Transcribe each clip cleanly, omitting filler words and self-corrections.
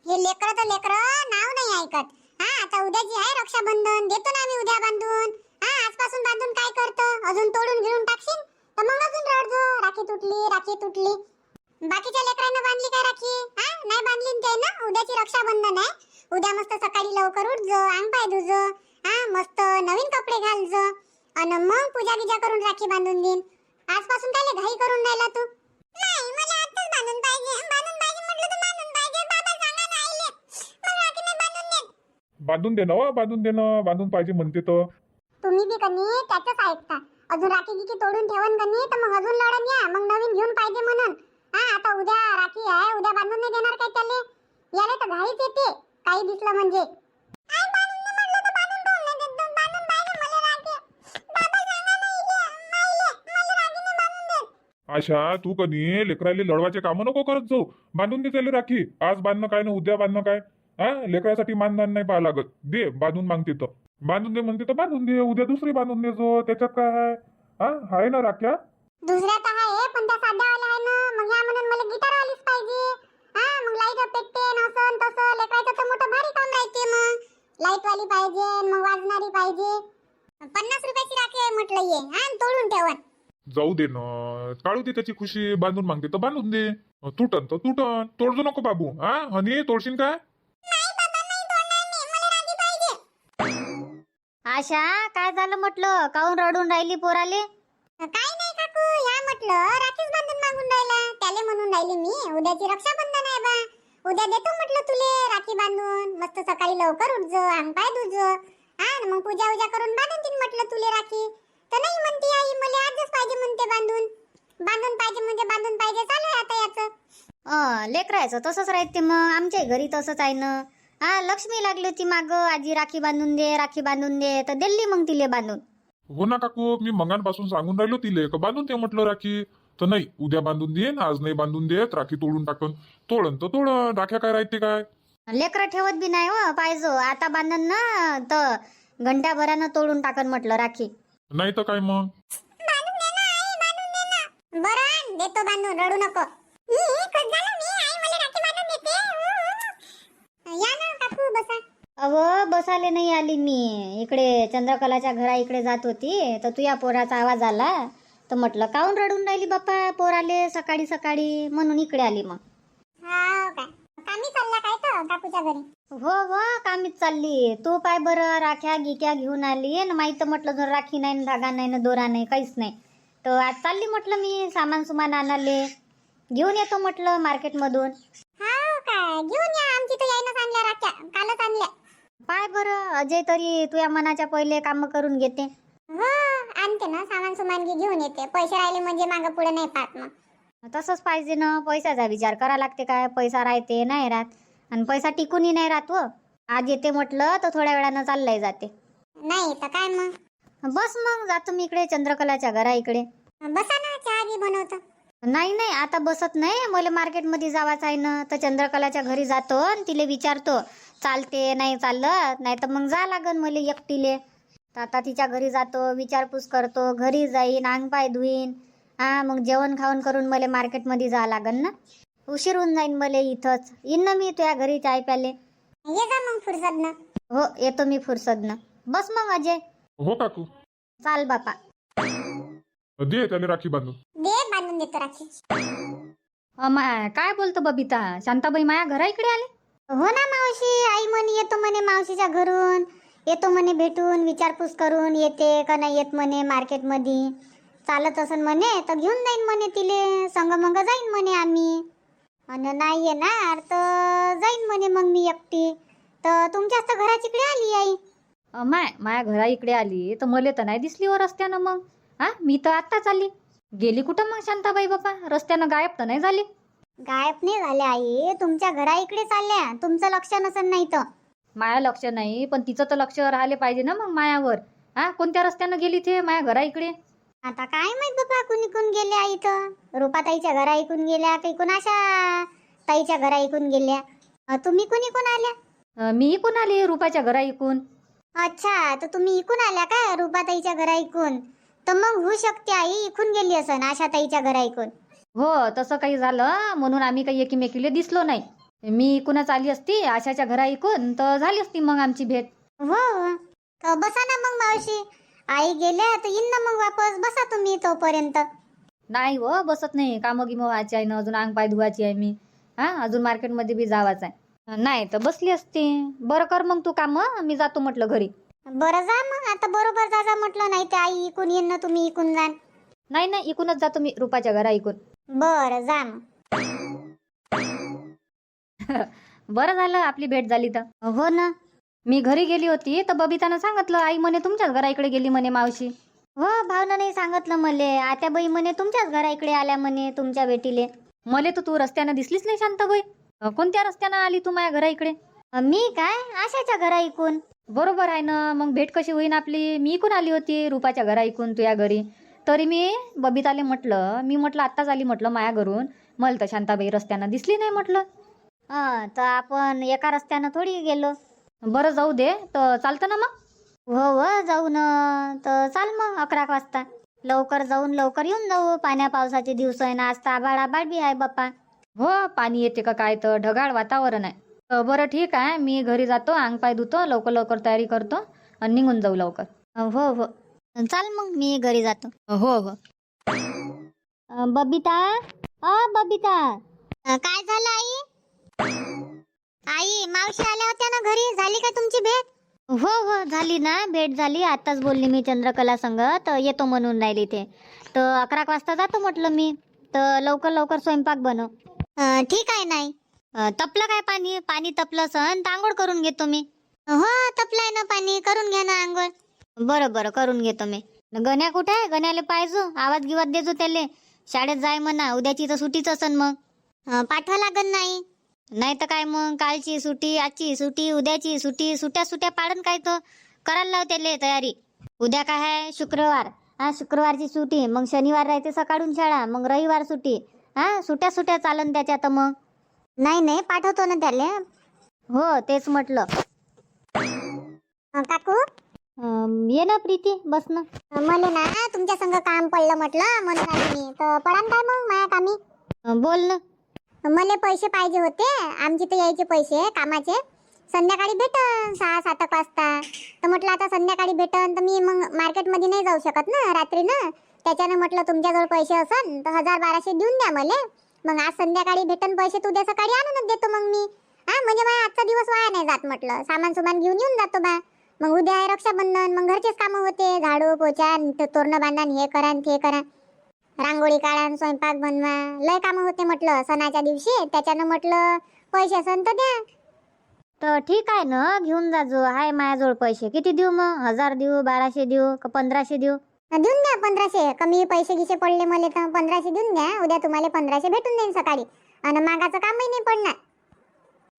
हे लेकरं तर लेकरं नाव नाही ऐकत. हा आता उद्याची आहे रक्षाबंधन, देतो ना आम्ही उद्या बांधून. हा आजपासून बांधून काय करतो, अजून तोडून घेऊन टाकशील तर मग अजून रडजो, राखी तुटली राखी तुटली. बाकीच्या लेकरांना बांधली काय राखी? हा नाही बांधली ना ते ना. उद्याची रक्षाबंधन आहे. उद्या मस्त सकाळी लवकर उठजो, अंग पाय धुजो, हा मस्त नवीन कपडे घालजो आणि मग पूजा गिजा करून राखी बांधून देईन. आजपासून काय घाई करून राहिला तू? नाही मला आताच बांधून पाहिजे, बांधून पाहिजे म्हटलं तर बांधून पाहिजे. बाबा सांगा ना आईले, मला राखी नाही बांधून देत. बांधून दे ना, बांधून दे ना, बांधून पाहिजे म्हणते तर. तुम्ही बी कनी त्याचंच ऐकता. अजून राखी गिकी तोडून ठेवन कनी तर मग अजून लढन या, मग नवीन घेऊन पाहिजे म्हणून. हा आता उद्या राखी आहे, उद्या बांधून नाही देणार काय त्याले? याले तर घाईच येते काही दिसलं म्हणजे. आई बांधून दे म्हटलं तर बांधून काऊन नाही देत? बांधून पाहिजे मला राखी. बाबा सांगा ना इले, माईले, मला राखी नाही बांधून देत. आशा तू कधी लेकराले लढवायचे काम नको करत जाऊ. बांधून दे त्याला राखी. आज बांधणं काय ना उद्या बांधणं काय. हा लेकरासाठी मानधन नाही पाहा लागत. दे बांधून मागते तर बांधून दे म्हणते तर बांधून दे. उद्या दुसरी बांधून दे जो, त्याच्यात काय आहे? हा आहे ना राख्या. दुसऱ्या तर आहे पण त्या साध्यावाल्या आहे ना. मग या म्हणून मला गिटार आलीच पाहिजे. हा मग लाईट पेटते नसन तसं लेकराचं तर मोठं भारी काम राहते. मग लाईट वाली पाहिजे, मग वाजणारी पाहिजे. 50 रुपयाची राखी आहे म्हटलं ये, हा तोडून ठेवन. जाऊ दे ना, काढू दे त्याची खुशी. बांधून मागते तर बांधून दे. तुटन तर तुटन, तोडजो नको बाबू. हा हनी तोडशील काय? नाही बाबा नाही तोडणार मी, मला राखी पाहिजे. आशा काय झालं म्हटलं, काऊन रडून राहिली पोराले? काय नाही काकू, या म्हटलं राखीच बांधून मागून राहिला. त्याले म्हणून राहिली मी उद्याची रक्षाबंधन आहे बा, उद्या देतो म्हटलं तुले राखी बांधून. मस्त सकाळी लवकर उठजो, अंग पाय धुजो, हा मग पूजा उजा करून बांधून देईन म्हटलं तुले राखी. तर नाही म्हणते आई मला आजच पाहिजे म्हणते बांधून. बांधून पाहिजे म्हणजे बांधून पाहिजे चालू आहे आता याचं. लेकरायचं तसंच राहते. मग आमच्या घरी तसंच आहे ना. हा लक्ष्मी लागली होती माग, आजी राखी बांधून दे राखी बांधून दे, तर दिली मग तिले बांधून. हो ना काकू, मी मंगांपासून सांगून राहिलो तिले का बांधून दे म्हटलं राखी. तर नाही उद्या बांधून देईन, आज नाही बांधून देत. राखी तोडून टाकन. तोडन तर तोडन, राख्या काय राहते काय. लेकरं ठेवत बी नाही हो पाहिजे. आता बांधन ना तर घंट्याभरानं तोडून टाकन म्हटलं राखी. नाही तर काय मग. बांधून दे ना आई, बांधून दे ना. बरं आण, देतो बांधून, रडू नको. खुश झालं मी, आई मला राखी बांधून देते. या ना काकू बसा. अहो बसाले नाही आली मी. इकडे चंद्रकलाच्या घरा इकडे जात होती तर तुझ्या पोराचा आवाज आला. तर म्हटलं काऊन रडून राहिली बाप्पा पोराले सकाळी सकाळी, म्हणून इकडे आली मग. हाव काय कामी चालला काय तर काकूच्या घरी? हो हो कामीच चालली. तू पाय बरं राख्या गिक्या घेऊन आली ना. माहित म्हटलं जर राखी नाही ना धागा नाही ना दोरा नाही काहीच नाही. तर आज चालली म्हटलं मी सामान सुमान आणाले. घेऊन येतो म्हटलं मार्केटमधून. हाव काय घेऊन या. आमची तर यायनंच आणल्या राख्या, कालच आणल्या. पाय बरं अजय तरी तुझ्या मनाच्या पहिले काम करून घेते. हो आणते ना, सामान सुमान घेऊन येते. पैसे राहिले म्हणजे मागं पुढे नाही पाहत मग. तसंच पाहिजे ना. पैशाचा विचार करा लागते. काय पैसा राहते नाही राहत, आणि पैसा टिकूनही नाही राहत व. आज येते म्हटलं तर थोड्या वेळानं चाललंय जाते. नाही तर काय मग. बस मग जातो मी इकडे चंद्रकलाच्या घरा इकडे. बसा ना, चहा बी बनवतो. नाही नाही आता बसत नाही. मला मार्केटमध्ये जावाचं आहे ना. तर चंद्रकलाच्या घरी जातो आणि तिले विचारतो चालते नाही चालत, नाही तर मग जा लागन मला एकटीले. तर आता तिच्या घरी जातो, विचारपूस करतो, घरी जाईन, अंग पाय धुईन. हा मग जेवण खाऊन करून मला मार्केटमध्ये जा लागन ना. उशीर होऊन जाईन मला इथंच. येईन ना मी तुझ्या घरी चाय प्याले. ये जा मग फुरसतनं. हो येतो मी फुरसदनं. बस मग अजय. हो काकू. चाल बापा. दे त्याला राखी बांधून. दे बांधून देतो राखी. काय बोलतो बबिता? शांताबाई माया घरा इकडे आले? हो ना मावशी, आई म्हणे येतो म्हणे मावशीच्या घरून. येतो म्हणे भेटून विचारपूस करून येते का नाही येत म्हणे मार्केटमध्ये. चालत असन म्हणे तर घेऊन जाईन म्हणे तिले. संग मंग जाईन म्हणे आम्ही. आणि नाही येणार तर जाईन म्हणे मग मी एकटी. तर तुमच्याच तर घराच्या इकडे आली आई. माया घरा इकडे आली तर मले तर नाही दिसली व रस्त्यानं. मग मी तर आत्ताच आली. गेली कुठं मग शांताबाई बापा? रस्त्यानं गायब तर नाही झाली? गायब नाही झाल्या आई, तुमच्या घरा इकडे चालल्या. तुमचं लक्ष नसन नाही तर. माया लक्ष नाही पण तिचं तर लक्ष राहिले पाहिजे ना मग मायावर. कोणत्या रस्त्यानं गेली ते माया घरा इकडे? आता काय माहित बाबा कुणी कोण गेले आई. तर रूपाताईच्या घरा ऐकून गेल्या, काही कोण आशा ताईच्या घरा ऐकून गेल्या. तुम्ही कोणी कोण आल्या? मी इकून आली रुपाच्या घरा इकून. अच्छा, तर तुम्ही इकून आल्या का रूपाताईच्या घरा ऐकून? तर मग होऊ शकते आई इकून गेली असन आशा ताईच्या घरा ऐकून. हो तसं काही झालं म्हणून आम्ही काही एकीमेकीला दिसलो नाही. मी इकूनच आली असती आशाच्या घरा इकून तर झाली असती मग आमची भेट. हो तर बसा ना मग मावशी, आई गेल्या तर येईन ना मग वापस. बसा तुम्ही तोपर्यंत. नाही हो बसत नाही, कामं गिमं व्हायची आहे ना, अजून अंग पाय धुवायची आहे मी. अजून मार्केटमध्ये बी जावाच आहे. नाही तर बसली असती. बरं कर मग तू काम, मी जातो म्हटलं घरी. बरं जा मग आता, बरोबर जा म्हटलं. नाही ते आई इकून येईन ना, तुम्ही इकून जा. नाही नाही इकूनच जातो मी रुपाच्या घरा इकून. बरं जा मग. बरं झालं आपली भेट झाली तर. हो ना. मी घरी गेली होती तर बबितानं सांगितलं आई म्हणे तुमच्याच घरा इकडे गेली म्हणे मावशी. हो भावनाने सांगितलं मले, आत्याबाई म्हणे तुमच्याच घरा इकडे आल्या म्हणे तुमच्या भेटीले. मले तर तू रस्त्यानं दिसलीच नाही शांताबाई. कोणत्या रस्त्यानं आली तू माझ्या घरा इकडे? मी काय आशाच्या घरा इकून. बरोबर आहे ना, मग भेट कशी होईन आपली. मी इकून आली होती रुपाच्या घरा इकून तुझ्या घरी. तरी मी बबिताले म्हटलं आत्ताच आली म्हटलं माया घरून. मला तर शांताबाई रस्त्यानं दिसली नाही म्हटलं. तर आपण एका रस्त्यानं थोडी गेलो. बरं जाऊ दे तर चालतं ना मग. हो जाऊ ना. तर चाल मग 11 वाजता लवकर जाऊन लवकर येऊन जाऊ. पाण्या पावसाचे दिवस आहे ना, आज तर आबाळ बी आहे बाप्पा. हो पाणी येते का काय तर ढगाळ वातावरण आहे. बरं ठीक आहे, मी घरी जातो, अंग पाय धुतो, लवकर लवकर तयारी करतो आणि निघून जाऊ लवकर. हो हो चाल मग मी घरी जातो. हो हो. बबिता, बबिता. काय झालं आई? आई मावशी आल्या होत्या ना घरी, झाली का तुमची भेट? हो हो झाली ना भेट झाली. आताच बोलली मी चंद्रकला संग, तर येतो म्हणून राहिली ते. तर 11 वाजता जातो म्हटलं मी. तर लवकर लवकर स्वयंपाक बनव. ठीक आहे. नाही तपलं काय पाणी? पाणी तपलं सन तर आंघोळ करून घेतो मी. हो तपलाय ना पाणी, करून घ्या ना आंघोळ. बरं बरं करून घेतो मी. गण्या कुठे आहे? गण्याले पाहिजो, आवाज गिवाज देजो त्याले. शाळेत जाय म्हणा, उद्याची तर सुट्टीच असन मग. पाठवा लागन नाही. नाही तर काय मग, कालची सुट्टी, आजची सुट्टी, उद्याची सुट्टी, सुट्या पाडन काय तो. करायला लाव त्याले तयारी. उद्या काय आहे? शुक्रवार. शुक्रवारची सुट्टी, मग शनिवार राहते सकाळून शाळा, मग रविवार सुट्टी. सुट्या चालन त्याच्यात मग. नाही पाठवतो ना त्याले. हो तेच म्हटलं. काकू ये ना प्रीती, बस ना. मला ना तुमच्या संग काम पडलं म्हटलं, म्हणून आली मी. तर पडान काय मग माया कामी? बोल ना. मला पैसे पाहिजे होते. आमचे तर यायचे पैसे कामाचे. संध्याकाळी भेटन 6-7 वाजता. तर म्हटलं आता संध्याकाळी भेटन तर मी मग मार्केटमध्ये नाही जाऊ शकत ना रात्री ना. त्याच्यानं म्हटलं तुमच्याजवळ पैसे असन तर 1000-1200 देऊन द्या मला. मग आज संध्याकाळी भेटन पैसे, तू उद्या सकाळी आणूनच देतो मग मी. म्हणजे माझा आजचा दिवस वाया नाही जात म्हटलं. सामान सुमान घेऊन येऊन जातो बा. मग उद्या आहे रक्षाबंधन, मग घरचेच कामं होते. झाडू पोछा, तोरणं बांधा, हे करा ते करा, रांगोळी काढा, स्वयंपाक बनवा, लय कामं होते म्हटलं सणाच्या दिवशी. त्याच्यानं म्हटलं पैसे असन तर द्या. तर ठीक आहे ना, घेऊन जाजो. आहे माझ्याजवळ पैसे. किती देऊ मग? 1000 देऊ, 1200 देऊ का 1500 देऊ? देऊन द्या 1500. कमी पैसे गिसे पडले मला तर 1500 देऊन द्या. उद्या तुम्हाला 1500 भेटून देईन सकाळी. आणि मागाचं कामही नाही पडणार.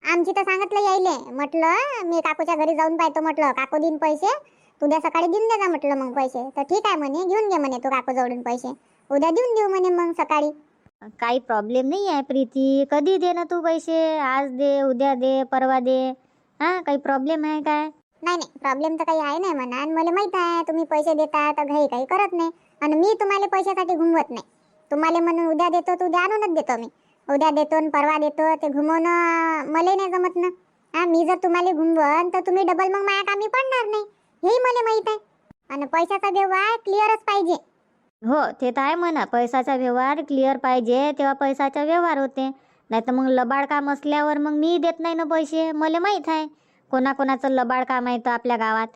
आमची तर सांगितलं यायले. म्हटलं मी काकूच्या घरी जाऊन पाहतो म्हटलं. काकू देईन पैसे, उद्या सकाळी देऊन दे जा म्हटलं मग पैसे. तर ठीक आहे म्हणे, घेऊन घे म्हणे तू काकू जवळून पैसे. उद्या देऊन देऊ म्हणे मग सकाळी. काही प्रॉब्लेम नाही आहे प्रीती. कधी दे ना तू पैसे. आज दे, उद्या दे, परवा दे. काही प्रॉब्लेम आहे काय? नाही प्रॉब्लेम तर काही आहे नाही म्हणा. आणि मला माहित आहे तुम्ही पैसे देता तर घाई काही करत नाही. आणि मी तुम्हाला पैशासाठी घुमवत नाही. तुम्हाला म्हणून उद्या देतो तर उद्या आणूनच देतो मी. उद्या देतो आणि परवा देतो ते घुमवणं मला नाही जमत ना. मी जर तुम्हाला घुमवन तर तुम्ही डबल मग माझ्या कामी पडणार नाही, हेही मला माहित आहे. आणि पैशाचा व्यवहार क्लिअरच पाहिजे. हो ते तर आहे म्हणा. पैशाचा व्यवहार क्लिअर पाहिजे, तेव्हा पैशाचा व्यवहार होते. नाही तर मग लबाड काम असल्यावर मग मी देत नाही ना पैसे. मला माहीत आहे कोणाकोणाचं लबाड काम आहे तर आपल्या गावात.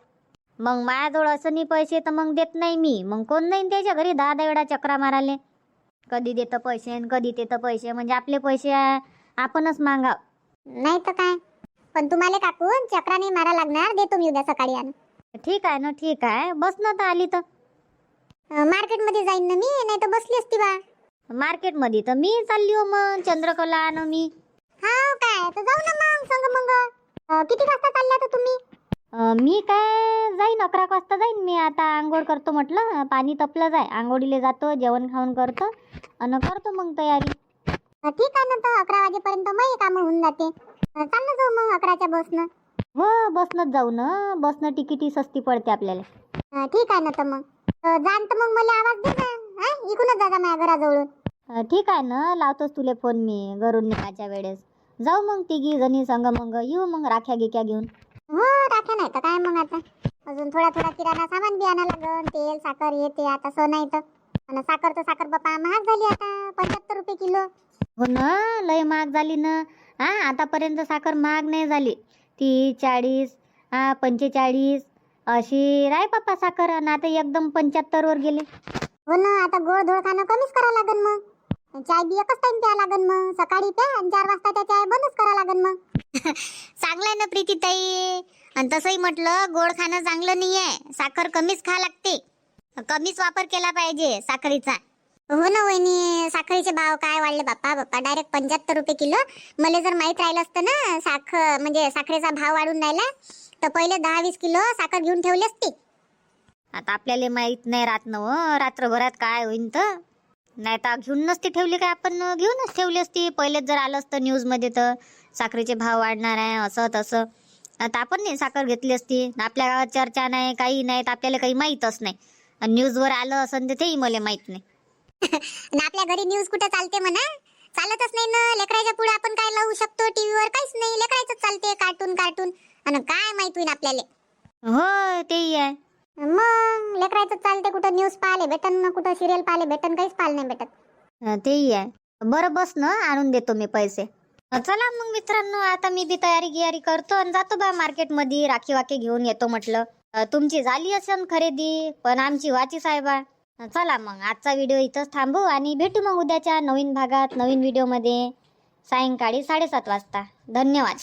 मग माझ्याजवळ असं नाही पैसे तर मग देत नाही मी. मग कोण नाही त्याच्या घरी 10 वेळा चक्रा माराले. कधी देतं पैसे आणि कधी देतं पैसे. म्हणजे आपले पैसे आपणच मागाव. नाही तर काय. पण तुम्हाला काकू चक्रा नाही मारा लागणार. देतो मी उद्या सकाळी आणून. ठीक आहे ना, ठीक आहे. बस ना तर आली तर. मार्केटमध्ये जाईन ना मी, नाही तर बसली असती बा. मार्केटमध्ये तर मी चालली हो मग. चंद्रकला आणि मी. हा काय, तर जाऊ ना मग संग मग. किती वाजता चालल्या तर तुम्ही? मी काय जाईन 11 वाजता जाईन मी. आता आंघोळ करतो म्हटलं. पाणी तपलं जाय, आंघोळीला जातो, जेवण खाऊन करतो आणि करतो मग तयारी. ठीक आहे ना. तर 11 वाजेपर्यंत मग कामं होऊन जाते. चाललं जाऊ मग 11च्या बसनं. हो बसनंच जाऊ ना. बसनं तिकीटही सस्ती पडते आपल्याला. ठीक आहे ना. तर मग जाण तर मग मला आवाज दे ना. इकूनच जा माझ्या घराजवळून. ठीक आहे ना, लावतोच तुले फोन मी घरून निघायच्या वेळेस. जाऊ मग तिघी जणी संग मग येऊ मग राख्या गिक्या घेऊन. हो राख्या नाही तर काय मग आता अजून थोडा थोडा किराणा सामान बी आणा लागन तेल साखर येते आता सण आहे तर आणि साखर तर साखर बापा महाग झाली आता 75 रुपये किलो. हो ना लय महाग झाली ना. हा आतापर्यंत साखर महाग नाही झाली. 30 40 45 अशी राय बापा साखर आणि आता एकदम 75 वर गेली. हो ना आता गोड धोड खाणं कमीच करा लागन मग चाय बी एकच टाइम प्या लागन मग सकाळी प्या आणि 4 वाजता त्या चाय बंदच करा लागन मग. चांगलं आहे ना प्रीतीताई. आणि तसंही म्हटलं गोड खाणं चांगलं नाही आहे. साखर कमीच खा लागते. कमीच वापर केला पाहिजे साखरेचा. हो ना वहिनी साखरेचे भाव काय वाढले बाप्पा बाप्पा डायरेक्ट 75 रुपये किलो. मला जर माहित राहिलं असतं ना साखर म्हणजे साखरेचा भाव वाढून राहिला तर पहिले 10-20 किलो साखर घेऊन ठेवली असती. आता आपल्याला माहित नाही रात न रात्रभरात काय होईन तर. नाही तर घेऊन नसती ठेवली काय आपण घेऊनच ठेवली असती. पहिलेच जर आलं असतं न्यूज मध्ये तर साखरेचे भाव वाढणार आहे असं तसं आता आपण नाही साखर घेतली असती. आपल्या गावात चर्चा नाही काही नाही तर आपल्याला काही माहीतच नाही. आणि न्यूजवर आलं असं तर तेही मला माहित नाही. आणि आपल्या घरी न्यूज कुठे चालते म्हणा चालतच नाही ना. लेकराच्या पुढे आपण काय लावू शकतो टीव्हीवर काहीच नाही. लेकरायचं चालते कार्टून कार्टून आणि काय माहित होईन आपल्याला. हो तेही आहे. मग लेकरायचं चालते कुठं न्यूज पाहायला भेटन ना कुठं सिरियल पाहायला भेटन काहीच पाहायला नाही भेटत. तेही आहे. बरं बस ना आणून देतो मी पैसे. चला मग मित्रांनो आता मी बी तयारी करतो आणि जातो बा मार्केटमध्ये राखी वाखी घेऊन येतो म्हटलं. तुमची झाली असेल खरेदी पण आमची वाची साहेबा. चला मग आजचा व्हिडिओ इथंच थांबू आणि भेटू मग उद्याच्या नवीन भागात नवीन व्हिडिओमध्ये सायंकाळी 7:30 वाजता. धन्यवाद.